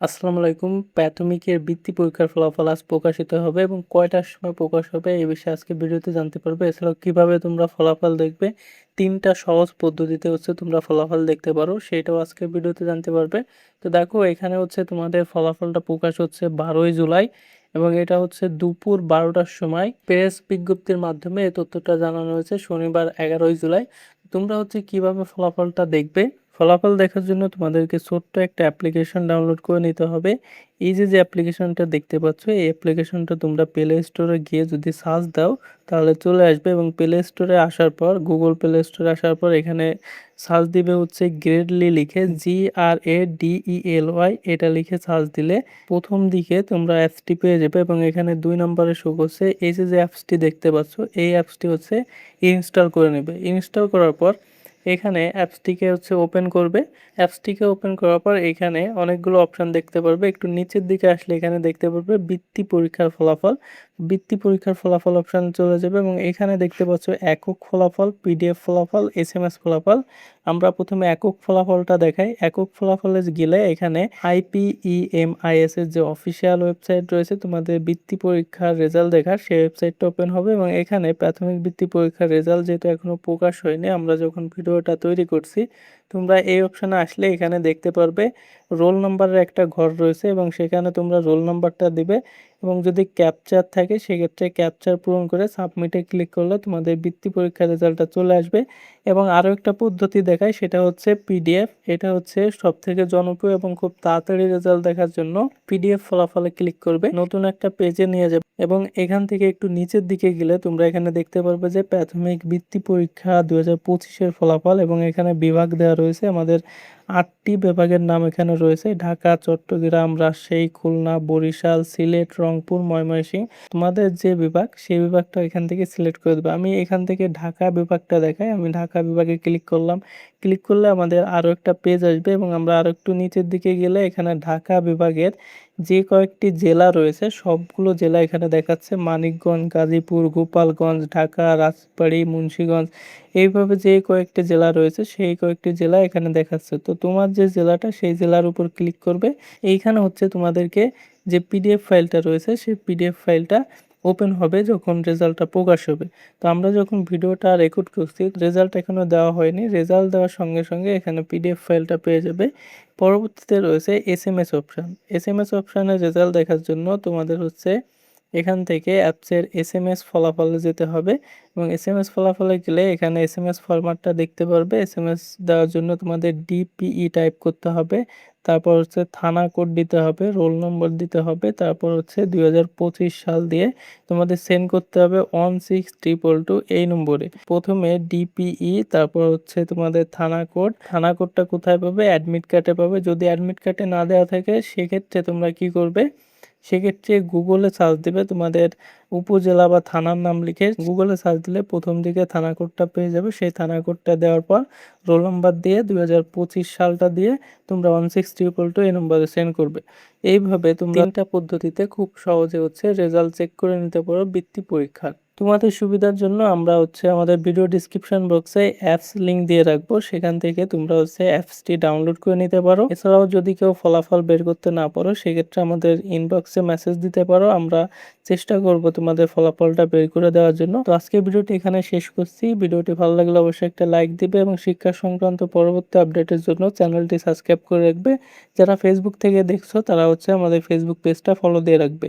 আসসালামু আলাইকুম। প্রাথমিকের বৃত্তি পরীক্ষার ফলাফল আজ প্রকাশিত হবে এবং কয়টার সময় প্রকাশ হবে এই বিষয়ে আজকে ভিডিওতে জানতে পারবে। এছাড়াও কিভাবে তোমরা ফলাফল দেখবে, ৩ টা সহজ পদ্ধতিতে তোমরা ফলাফল দেখতে পারো, সেটাও আজকের ভিডিওতে জানতে পারবে। তো দেখো এখানে তোমাদের ফলাফলটা প্রকাশ হচ্ছে ১২ই জুলাই এবং এটা দুপুর ১২টার সময় প্রেস বিজ্ঞপ্তির মাধ্যমে এই তথ্যটা জানানো হয়েছে শনিবার ১১ই জুলাই। তোমরা কিভাবে ফলাফলটা দেখবে? ফলাফল দেখার জন্য তোমাদেরকে ছোট্ট একটা অ্যাপ্লিকেশন ডাউনলোড করে নিতে হবে। এই যে অ্যাপ্লিকেশনটা দেখতে পাচ্ছ, এই অ্যাপ্লিকেশনটা তোমরা প্লে স্টোরে গিয়ে যদি সার্চ দাও তাহলে চলে আসবে এবং প্লে স্টোরে আসার পর গুগল প্লে স্টোরে আসার পর এখানে সার্চ দিবে গ্রেডলি লিখে GRADELY এটা লিখে সার্চ দিলে প্রথম দিকে তোমরা অ্যাপসটি পেয়ে যাবে এবং এখানে ২ নম্বরে শো করছে এই যে অ্যাপসটি দেখতে পাচ্ছ, এই অ্যাপসটি ইনস্টল করে নেবে। ইনস্টল করার পর এখানে অ্যাপসটিকে ওপেন করবে। অ্যাপসটিকে ওপেন করার পর এখানে অনেকগুলো অপশন দেখতে পারবে। একটু নিচের দিকে আসলে এখানে দেখতে পারবে বৃত্তি পরীক্ষার ফলাফল। বৃত্তি পরীক্ষার ফলাফল অপশানে চলে যাবে এবং এখানে দেখতে পাচ্ছ একক ফলাফল, পিডিএফ ফলাফল, এসএমএস ফলাফল। আমরা প্রথমে একক ফলাফলটা দেখাই। একক ফলাফলে গেলে এখানে IPEMIS এর যে অফিসিয়াল ওয়েবসাইট রয়েছে তোমাদের বৃত্তি পরীক্ষার রেজাল্ট দেখার, সেই ওয়েবসাইটটা ওপেন হবে এবং এখানে প্রাথমিক বৃত্তি পরীক্ষার রেজাল্ট যেহেতু এখনও প্রকাশ হয়নি, আমরা যখন ভিডিওটা তৈরি করছি, তোমরা এই অপশানে আসলে এখানে দেখতে পারবে রোল নাম্বারের একটা ঘর রয়েছে এবং সেখানে তোমরা রোল নাম্বারটা দিবে এবং যদি ক্যাপচার থাকে সেক্ষেত্রে ক্যাপচার পূরণ করে সাবমিটে ক্লিক করলে তোমাদের বৃত্তি পরীক্ষার রেজাল্টটা চলে আসবে। এবং আরও একটা পদ্ধতি দেখায়, সেটা পিডিএফ। এটা সবথেকে জনপ্রিয় এবং খুব তাড়াতাড়ি রেজাল্ট দেখার জন্য পিডিএফ ফলাফলে ক্লিক করবে, নতুন একটা পেজে নিয়ে যাবে এবং এখান থেকে একটু নিচের দিকে গেলে তোমরা এখানে দেখতে পারবে যে প্রাথমিক বৃত্তি পরীক্ষা ২০২৫-এর ফলাফল এবং এখানে বিভাগ দেওয়া রয়েছে। আমাদের ৮টি বিভাগের নাম এখানে রয়েছে: ঢাকা, চট্টগ্রাম, রাজশাহী, খুলনা, বরিশাল, সিলেট, রংপুর, ময়মনসিংহ। তোমাদের যে বিভাগ সেই বিভাগটা এখান থেকে সিলেক্ট করে দেবে। আমি এখান থেকে ঢাকা বিভাগটা দেখাই, আমি ঢাকা বিভাগে ক্লিক করলাম। ক্লিক করলে আমাদের আরও একটা পেজ আসবে এবং আমরা আরও একটু নিচের দিকে গেলে এখানে ঢাকা বিভাগের যে কয়েকটি জেলা রয়েছে সবগুলো জেলা এখানে দেখাচ্ছে: মানিকগঞ্জ, গাজীপুর, গোপালগঞ্জ, ঢাকা, রাজবাড়ী, মুন্সিগঞ্জ। এইভাবে যে কয়েকটি জেলা রয়েছে সেই কয়েকটি জেলা এখানে দেখাচ্ছে। তো তোমার যে জেলাটা সেই জেলার উপর ক্লিক করবে। এইখানে তোমাদেরকে যে পিডিএফ ফাইলটা রয়েছে সেই পিডিএফ ফাইলটা ওপেন হবে যখন রেজাল্টটা প্রকাশ হবে। তো আমরা যখন ভিডিওটা রেকর্ড করছি, রেজাল্ট এখনও দেওয়া হয়নি। রেজাল্ট দেওয়ার সঙ্গে সঙ্গে এখানে পিডিএফ ফাইলটা পেয়ে যাবে। পরবর্তীতে রয়েছে এসএমএস অপশান। এসএমএস অপশানে রেজাল্ট দেখার জন্য তোমাদের এখান থেকে অ্যাপসের এসএমএস ফলাফলে যেতে হবে এবং এসএমএস ফলাফলে গেলে এখানে এসএমএস ফরম্যাটটা দেখতে পারবে। এসএমএস দেওয়ার জন্য তোমাদের ডিপিই টাইপ করতে হবে, তারপর থানা কোড দিতে হবে, রোল নম্বর দিতে হবে, তারপর 2025 সাল দিয়ে তোমাদের সেন্ড করতে হবে 16222 এই নম্বরে। প্রথমে ডিপিই, তারপর তোমাদের থানা কোড। থানা কোডটা কোথায় পাবে? অ্যাডমিট কার্ডে পাবে। যদি অ্যাডমিট কার্ডে না দেওয়া থাকে সেক্ষেত্রে তোমরা কি করবে? সেক্ষেত্রে গুগলে সার্চ দেবে, তোমাদের উপজেলা বা থানার নাম লিখে গুগলে সার্চ দিলে প্রথম দিকে থানা কোডটা পেয়ে যাবে। সেই থানা কোডটা দেওয়ার পর রোল নাম্বার দিয়ে 2025 সালটা দিয়ে তোমরা 16222 এই নম্বরে সেন্ড করবে। এইভাবে তোমরা 3টা পদ্ধতিতে খুব সহজে রেজাল্ট চেক করে নিতে পারো বৃত্তি পরীক্ষার। তোমাদের সুবিধার জন্য আমরা আমাদের ভিডিও ডিসক্রিপশন বক্সে অ্যাপস লিংক দিয়ে রাখবো, সেখান থেকে তোমরা অ্যাপসটি ডাউনলোড করে নিতে পারো। এছাড়াও যদি কেউ ফলাফল বের করতে না পারো সেক্ষেত্রে আমাদের ইনবক্সে মেসেজ দিতে পারো, আমরা চেষ্টা করব তোমাদের ফলাফলটা বের করে দেওয়ার জন্য। তো আজকে ভিডিওটি এখানে শেষ করছি। ভিডিওটি ভালো লাগলে অবশ্যই একটা লাইক দিবে এবং শিক্ষা সংক্রান্ত পরবর্তী আপডেটের জন্য চ্যানেলটি সাবস্ক্রাইব করে রাখবে। যারা ফেসবুক থেকে দেখছো তারা আমাদের ফেসবুক পেজটা ফলো দিয়ে রাখবে।